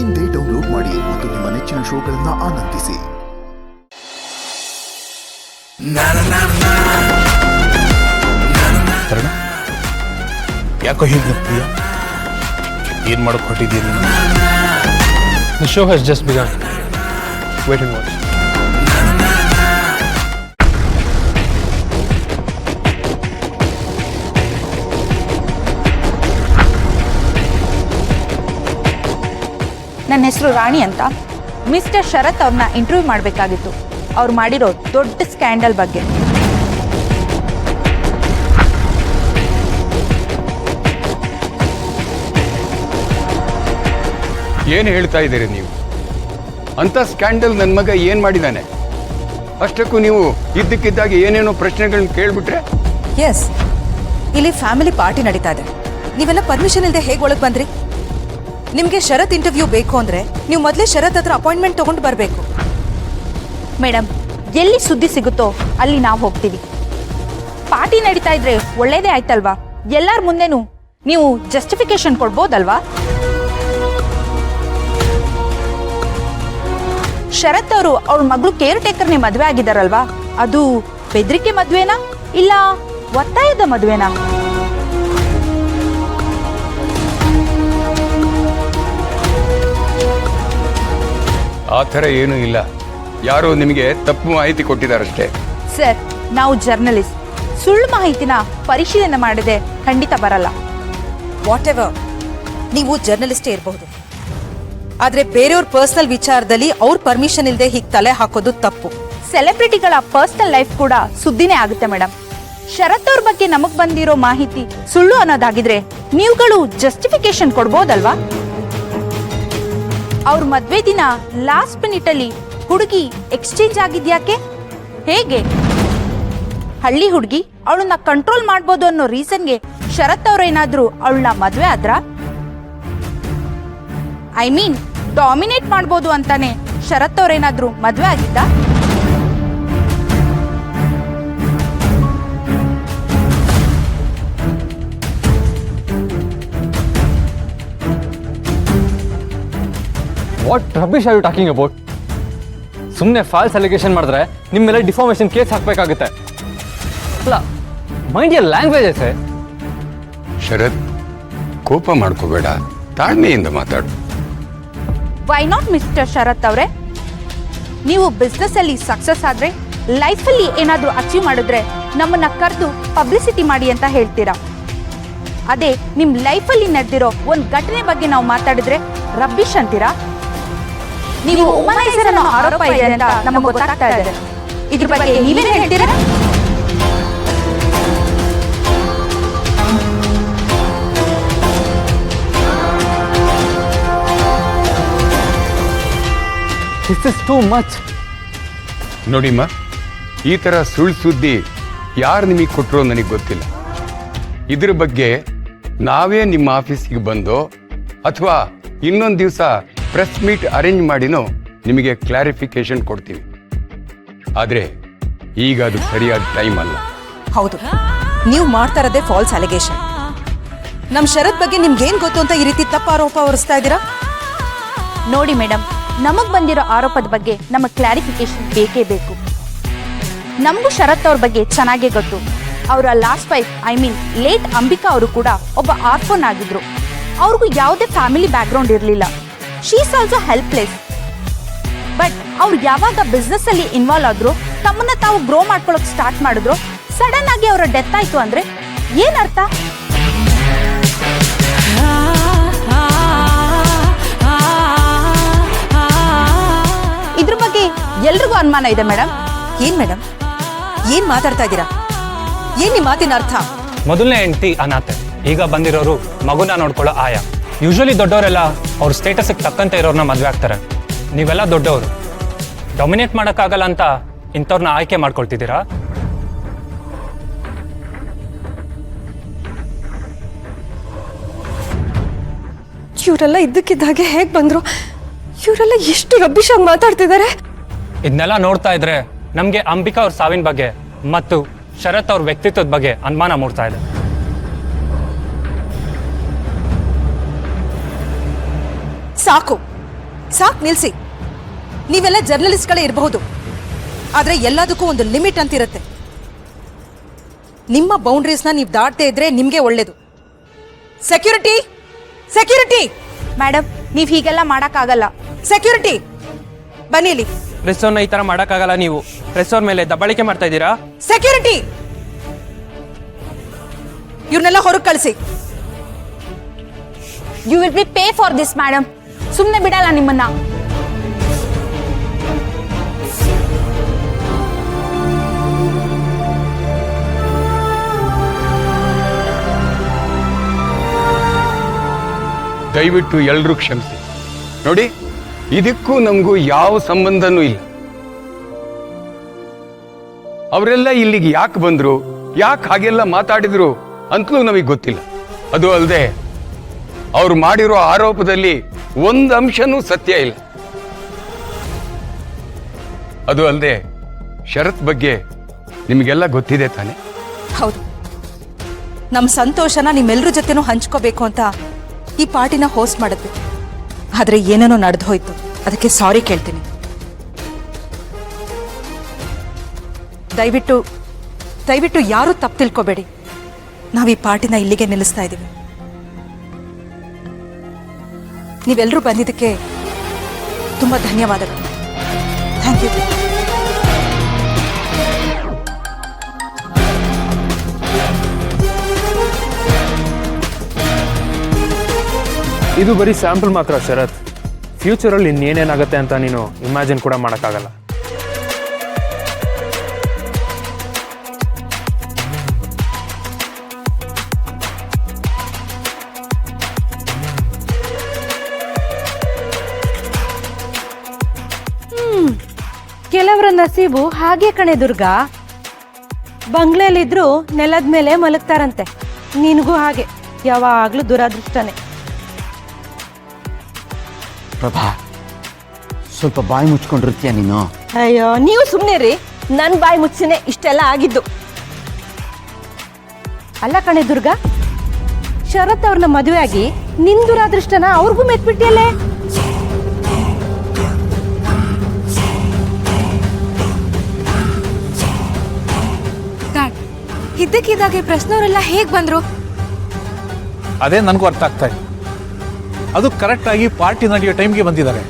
ಇಂದೇ ಡೌನ್ಲೋಡ್ ಮಾಡಿ ಮತ್ತು ನಿಮ್ಮ ನೆಚ್ಚಿನ ಶೋಗಳನ್ನು ಆನಂದಿಸಿ. ಯಾಕೋ ಹೀಗೆ ಪ್ರಿಯ, ಏನ್ ಮಾಡಕ್ ಹೊಟ್ಟಿದ್ದೀರಿ? The show has just begun. Wait and watch. ನನ್ನ ಹೆಸರು ರಾಣಿ ಅಂತ. ಮಿಸ್ಟರ್ ಶರತ್ ಅವ್ರನ್ನ ಇಂಟರ್ವ್ಯೂ ಮಾಡಬೇಕಾಗಿತ್ತು, ಅವ್ರು ಮಾಡಿರೋ ದೊಡ್ಡ ಸ್ಕ್ಯಾಂಡಲ್ ಬಗ್ಗೆ. ಏನು ಹೇಳ್ತಾ ಇದ್ದೀರಿ ನೀವು? ಅಂತ ಸ್ಕ್ಯಾಂಡಲ್ ನನ್ನ ಮಗ ಏನು ಮಾಡಿದ್ದಾನೆ? ಅಷ್ಟಕ್ಕೂ ನೀವು ಇದ್ದಕ್ಕಿದ್ದಾಗೆ ಏನೇನೋ ಪ್ರಶ್ನೆಗಳನ್ನ ಕೇಳಿಬಿಟ್ರೆ? ಎಸ್, ಇಲ್ಲಿ ಫ್ಯಾಮಿಲಿ ಪಾರ್ಟಿ ನಡೀತಾ ಇದೆ. ನೀವೆಲ್ಲ ಪರ್ಮಿಷನ್ ಇಲ್ಲದೆ ಹೇಗೆ ಒಳಗೆ ಬಂದ್ರಿ? ನಿಮಗೆ ಶರತ್ ಇಂಟರ್ವ್ಯೂ ಬೇಕು ಅಂದರೆ ನೀವು ಮೊದಲೇ ಶರತ್ ಹತ್ರ ಅಪಾಯಿಂಟ್ಮೆಂಟ್ ತೊಗೊಂಡು ಬರಬೇಕು. ಮೇಡಮ್, ಎಲ್ಲಿ ಸುದ್ದಿ ಸಿಗುತ್ತೋ ಅಲ್ಲಿ ನಾವು ಹೋಗ್ತೀವಿ. ಪಾರ್ಟಿ ನಡೀತಾ ಇದ್ರೆ ಒಳ್ಳೇದೇ ಆಯ್ತಲ್ವಾ? ಎಲ್ಲರ ಮುಂದೆನೂ ನೀವು ಜಸ್ಟಿಫಿಕೇಶನ್ ಕೊಡ್ಬೋದಲ್ವಾ? ಶರತ್ ಅವರು ಅವ್ರ ಮಗಳು ಕೇರ್ ಟೇಕರ್ನೇ ಮದುವೆ ಆಗಿದಾರಲ್ವಾ? ಅದು ಬೆದರಿಕೆ ಮದುವೆನಾ ಇಲ್ಲ ಒತ್ತಾಯದ ಮದುವೆನಾ? ಆ ಥರ ಏನೂ ಇಲ್ಲ. ಯಾರೋ ನಿಮಗೆ ತಪ್ಪು ಮಾಹಿತಿ ಕೊಟ್ಟಿದ್ದಾರಷ್ಟೇ. ಸರ್, ನಾವು ಜರ್ನಲಿಸ್ಟ್, ಸುಳ್ಳು ಮಾಹಿತಿನ ಪರಿಶೀಲನೆ ಮಾಡದೆ ಖಂಡಿತ ಬರಲ್ಲ. ವಾಟ್ ಎವರ್, ನೀವು ಜರ್ನಲಿಸ್ಟೇ ಇರಬಹುದು, ಆದರೆ ಬೇರೆಯವ್ರ ಪರ್ಸನಲ್ ವಿಚಾರದಲ್ಲಿ ಅವ್ರ ಪರ್ಮಿಷನ್ ಇಲ್ಲದೆ ಹೀಗೆ ತಲೆ ಹಾಕೋದು ತಪ್ಪು. ಸೆಲೆಬ್ರಿಟಿಗಳ ಪರ್ಸನಲ್ ಲೈಫ್ ಕೂಡ ಸುದ್ದಿನೇ ಆಗುತ್ತೆ ಮೇಡಮ್. ಶರತ್ ಅವ್ರ ಬಗ್ಗೆ ನಮಗ್ ಬಂದಿರೋ ಮಾಹಿತಿ ಸುಳ್ಳು ಅನ್ನೋದಾಗಿದ್ರೆ ನೀವುಗಳು ಜಸ್ಟಿಫಿಕೇಶನ್ ಕೊಡ್ಬೋದಲ್ವಾ? ಅವ್ರ ಮದ್ವೆ ದಿನ ಲಾಸ್ಟ್ ಮಿನಿಟ್ ಅಲ್ಲಿ ಹುಡುಗಿ ಎಕ್ಸ್ಚೇಂಜ್ ಆಗಿದ್ಯಾಕೆ? ಹೇಗೆ? ಹಳ್ಳಿ ಹುಡುಗಿ, ಅವಳನ್ನ ಕಂಟ್ರೋಲ್ ಮಾಡ್ಬೋದು ಅನ್ನೋ ರೀಸನ್ಗೆ ಶರತ್ ಅವ್ರೇನಾದ್ರೂ ಅವಳನ್ನ ಮದ್ವೆ ಆದ್ರ? ಐ ಮೀನ್ ಡಾಮಿನೇಟ್ ಮಾಡ್ಬೋದು ಅಂತಾನೆ ಶರತ್ ಅವ್ರೇನಾದ್ರೂ ಮದ್ವೆ ಆಗಿದ್ದ? What rubbish are you talking about? ಸುಮ್ಮನೆ ಫಾಲ್ಸ್ ಅಲಿಗೇಷನ್ ಮಾಡಿದ್ರೆ ನಿಮ್ಮ ಮೇಲೆ ಡಿಫಾರ್ಮೇಷನ್ ಕೇಸ್ ಹಾಕಬೇಕಾಗುತ್ತೆ. ಅಲ್ಲ, ಮೈಂಡ್ ಯರ್ ಲ್ಯಾಂಗ್ವೇಜಸ್. ಶರತ್, ಕೋಪ ಮಾಡ್ಕೋಬೇಡ, ತಾಳ್ಮೆಯಿಂದ ಮಾತಾಡು. ವೈ ನಾಟ್ ಮಿಸ್ಟರ್ ಶರತ್ ಅವರೇ? ನೀವು ಬಿಸ್ನೆಸ್ ಅಲ್ಲಿ ಸಕ್ಸಸ್ ಆದ್ರೆ, ಲೈಫಲ್ಲಿ ಏನಾದ್ರೂ ಅಚೀವ್ ಮಾಡಿದ್ರೆ ನಮ್ಮನ್ನ ಕರೆದು ಪಬ್ಲಿಸಿಟಿ ಮಾಡಿ ಅಂತ ಹೇಳ್ತೀರಾ. ಅದೇ ನಿಮ್ ಲೈಫಲ್ಲಿ ನಡೆದಿರೋ ಒಂದು ಘಟನೆ ಬಗ್ಗೆ ನಾವು ಮಾತಾಡಿದ್ರೆ ರಬ್ಬಿಶ್ ಅಂತೀರಾ? ನೀವು ಉಮನೈಸರ್ ಅನ್ನೋ ಆರೋಪ ಇದೆ ಅಂತ ನಮಗೆ ಗೊತ್ತಾಗ್ತಾ ಇದೆ. ಇದ್ರ ಬಗ್ಗೆ ನೀವೇನು ಹೇಳ್ತೀರಾ? This is too much. ನೋಡಿಮ್ಮ, ಈ ಥರ ಸುಳ್ಳು ಸುದ್ದಿ ಯಾರು ನಿಮಗೆ ಕೊಟ್ಟರೋ ನನಗೆ ಗೊತ್ತಿಲ್ಲ. ಇದ್ರ ಬಗ್ಗೆ ನಾವೇ ನಿಮ್ಮ ಆಫೀಸಿಗೆ ಬಂದೋ ಅಥವಾ ಇನ್ನೊಂದು ದಿವಸ ಪ್ರೆಸ್ ಮೀಟ್ ಅರೇಂಜ್ ಮಾಡಿನೋ ನಿಮಗೆ ಕ್ಲಾರಿಫಿಕೇಶನ್ ಕೊಡ್ತೀವಿ. ಆದರೆ ಈಗ ಅದು ಸರಿಯಾದ ಟೈಮ್ ಅಲ್ಲ. ಹೌದು, ನೀವು ಮಾಡ್ತಾ ಇರೋದೇ ಫಾಲ್ಸ್ ಅಲಿಗೇಷನ್. ನಮ್ಮ ಶರತ್ ಬಗ್ಗೆ ನಿಮ್ಗೇನು ಗೊತ್ತು ಅಂತ ಈ ರೀತಿ ತಪ್ಪು ಆರೋಪ ಹೊರಿಸ್ತಾ ಇದ್ದೀರಾ? ನೋಡಿ ಮೇಡಮ್, ನಮಗ್ ಬಂದಿರೋ ಆರೋಪದ ಬಗ್ಗೆ ನಮಗೆ ಕ್ಲಾರಿಫಿಕೇಶನ್ ಬೇಕೇ ಬೇಕು. ನಮಗೂ ಶರತ್ ಅವ್ರ ಬಗ್ಗೆ ಚೆನ್ನಾಗೇ ಗೊತ್ತು. ಅವರ last wife, I mean late Ambika ಅವರು ಕೂಡ ಒಬ್ಬ ಆರ್ಫನ್ ಆಗಿದ್ರು. ಅವ್ರಿಗೂ ಯಾವುದೇ ಫ್ಯಾಮಿಲಿ ಬ್ಯಾಕ್ಗ್ರೌಂಡ್ ಇರಲಿಲ್ಲ. She is also helpless. But ಅವ್ರು ಯಾವಾಗ ಬಿಸ್ನೆಸ್ ಅಲ್ಲಿ ಇನ್ವಾಲ್ವ್ ಆದ್ರು, ತಮ್ಮನ್ನ ತಾವು ಗ್ರೋ ಮಾಡ್ಕೊಳ್ಳೋಕೆ ಸ್ಟಾರ್ಟ್ ಮಾಡಿದ್ರು, ಸಡನ್ ಆಗಿ ಅವರ ಡೆತ್ ಆಯ್ತು ಅಂದ್ರೆ ಏನರ್ಥ? ಇದ್ರ ಬಗ್ಗೆ ಎಲ್ರಿಗೂ ಅನುಮಾನ ಇದೆ ಮೇಡಮ್. ಏನ್ ಮೇಡಮ್, ಏನ್ ಮಾತಾಡ್ತಾ ಇದ್ದೀರಾ? ಏನ್ ನಿಮ್ಮ ಮಾತಿನ ಅರ್ಥ? ಮೊದಲನೇ ಹೆಂಡತಿ ಅನಾಥೆ, ಈಗ ಬಂದಿರೋರು ಮಗುನ ನೋಡ್ಕೊಳ್ಳೋ ಆಯಾ. ಯೂಶಲಿ ದೊಡ್ಡವರೆಲ್ಲ ಅವ್ರ ಸ್ಟೇಟಸ್ಗೆ ತಕ್ಕಂತೆ ಇರೋರ್ನ ಮದುವೆ ಆಗ್ತಾರೆ. ನೀವೆಲ್ಲ ದೊಡ್ಡವರು, ಡಾಮಿನೇಟ್ ಮಾಡೋಕ್ಕಾಗಲ್ಲ ಅಂತ ಇಂಥವ್ರನ್ನ ಆಯ್ಕೆ ಮಾಡ್ಕೊಳ್ತಿದ್ದೀರಾ? ಇವರೆಲ್ಲ ಇದ್ದಕ್ಕಿದ್ದಾಗೆ ಹೇಗೆ ಬಂದ್ರು? ಇವರೆಲ್ಲ ಎಷ್ಟು ರಬ್ಬಿಶಾಗಿ ಮಾತಾಡ್ತಿದ್ದಾರೆ. ಇದನ್ನೆಲ್ಲ ನೋಡ್ತಾ ಇದ್ರೆ ನಮಗೆ ಅಂಬಿಕಾ ಅವ್ರ ಸಾವಿನ ಬಗ್ಗೆ ಮತ್ತು ಶರತ್ ಅವ್ರ ವ್ಯಕ್ತಿತ್ವದ ಬಗ್ಗೆ ಅನುಮಾನ ಮೂಡ್ತಾ ಇದೆ. ಸಾಕು, ಸಾಕ್ ನಿಲ್ಸಿ. ನೀವೆಲ್ಲ ಜರ್ನಲಿಸ್ಟ್ಗಳೇ ಇರಬಹುದು, ಆದ್ರೆ ಎಲ್ಲದಕ್ಕೂ ಒಂದು ಲಿಮಿಟ್ ಅಂತಿರುತ್ತೆ. ನಿಮ್ಮ ಬೌಂಡ್ರೀಸ್ನ ನೀವು ದಾಟದೇ ಇದ್ರೆ ನಿಮ್ಗೆ ಒಳ್ಳೇದು. ಸೆಕ್ಯೂರಿಟಿ, ಸೆಕ್ಯೂರಿಟಿ, ಮೇಡಮ್ ನೀವು ಹೀಗೆಲ್ಲ ಮಾಡೋಕ್ಕಾಗಲ್ಲ. ಸೆಕ್ಯೂರಿಟಿ ಬನ್ನಿ ಇಲ್ಲಿ. ಪ್ರೆಸ್ ಅವ್ರನ್ನ ಈ ತರ ಮಾಡಕ್ಕಾಗಲ್ಲ. ನೀವು ಪ್ರೆಸ್ ಅವ್ರ ಮೇಲೆ ದಬ್ಬಾಳಿಕೆ ಮಾಡ್ತಾ ಇದ್ದೀರಾ. ಸೆಕ್ಯೂರಿಟಿ, ಇವ್ರನ್ನೆಲ್ಲ ಹೊರಗೆ ಕಳಿಸಿ. You will be pay for this madam. ಸುಮ್ಮನೆ ಬಿಡಲ್ಲ ನಿಮ್ಮನ್ನ. ದಯವಿಟ್ಟು ಎಲ್ಲರೂ ಕ್ಷಮಿಸಿ. ನೋಡಿ, ಇದಕ್ಕೂ ನಮಗೂ ಯಾವ ಸಂಬಂಧನೂ ಇಲ್ಲ. ಅವರೆಲ್ಲ ಇಲ್ಲಿಗೆ ಯಾಕೆ ಬಂದ್ರು, ಯಾಕೆ ಹಾಗೆಲ್ಲ ಮಾತಾಡಿದ್ರು ಅಂತಲೂ ನಮಗೆ ಗೊತ್ತಿಲ್ಲ. ಅದು ಅಲ್ಲದೆ ಅವ್ರು ಮಾಡಿರೋ ಆರೋಪದಲ್ಲಿ ಒಂದು ಅಂಶನೂ ಸತ್ಯ ಇಲ್ಲ. ಅದು ಅಲ್ಲದೆ ಶರತ್ ಬಗ್ಗೆ ನಿಮಗೆಲ್ಲ ಗೊತ್ತಿದೆ ತಾನೆ? ಹೌದು, ನಮ್ಮ ಸಂತೋಷನ ನಿಮ್ಮೆಲ್ಲರ ಜೊತೆನೂ ಹಂಚ್ಕೋಬೇಕು ಅಂತ ಈ ಪಾರ್ಟಿನ ಹೋಸ್ಟ್ ಮಾಡಿದ್ವಿ. ಆದ್ರೆ ಏನೇನೋ ನಡೆದು ಹೋಯ್ತು, ಅದಕ್ಕೆ ಸಾರಿ ಕೇಳ್ತೀನಿ. ದಯವಿಟ್ಟು ದಯವಿಟ್ಟು ಯಾರೂ ತಪ್ಪು ತಿಳ್ಕೊಬೇಡಿ. ನಾವು ಈ ಪಾರ್ಟಿನ ಇಲ್ಲಿಗೆ ನಿಲ್ಲಿಸ್ತಾ ಇದ್ದೀವಿ. ನೀವೆಲ್ಲರೂ ಬಂದಿದ್ದಕ್ಕೆ ತುಂಬಾ ಧನ್ಯವಾದಗಳು. Thank you. ಇದು ಬರೀ ಸ್ಯಾಂಪಲ್ ಮಾತ್ರ ಶರತ್. ಫ್ಯೂಚರಲ್ಲಿ ಇನ್ನೇನೇನಾಗುತ್ತೆ ಅಂತ ನೀನು ಇಮ್ಯಾಜಿನ್ ಕೂಡ ಮಾಡೋಕ್ಕಾಗಲ್ಲ. ಕೆಲವರ ನಸೀಬು ಹಾಗೆ ಕಣೆ ದುರ್ಗಾ. ಬಂಗ್ಲೆಯಲ್ಲಿದ್ರು ನೆಲದ ಮೇಲೆ ಮಲಗ್ತಾರಂತೆ. ನಿನಗೂ ಹಾಗೆ ಯಾವಾಗ್ಲೂ ದುರಾದೃಷ್ಟನೇ. ಪ್ರಭಾ, ಸ್ವಲ್ಪ ಬಾಯಿ ಮುಚ್ಕೊಂಡಿರ್ತೀಯ ನೀನು. ಅಯ್ಯೋ, ನೀವು ಸುಮ್ಮನೆ ರೀ. ನನ್ನ ಬಾಯಿ ಮುಚ್ಚಿನೇ ಇಷ್ಟೆಲ್ಲ ಆಗಿದ್ದು. ಅಲ್ಲ ಕಣೆ ದುರ್ಗಾ, ಶರತ್ ಅವ್ರನ್ನ ಮದುವೆ ಆಗಿ ನಿನ್ ದುರಾದೃಷ್ಟನ ಅವ್ರಿಗೂ ಮೆತ್ಬಿಟ್ಟಿಯಲ್ಲೇ. ಇದ್ದಕ್ಕಿದ್ದಾಗೆ ಪ್ರಶ್ನವರೆಲ್ಲ ಹೇಗ್ ಬಂದ್ರು? ಅದೇ ನನಗೂ ಅರ್ಥ ಆಗ್ತಾ ಇದೆ. ಅದು ಕರೆಕ್ಟಾಗಿ ಪಾರ್ಟಿ ನಡೆಯೋ ಟೈಮ್ಗೆ ಬಂದಿದ್ದಾರೆ.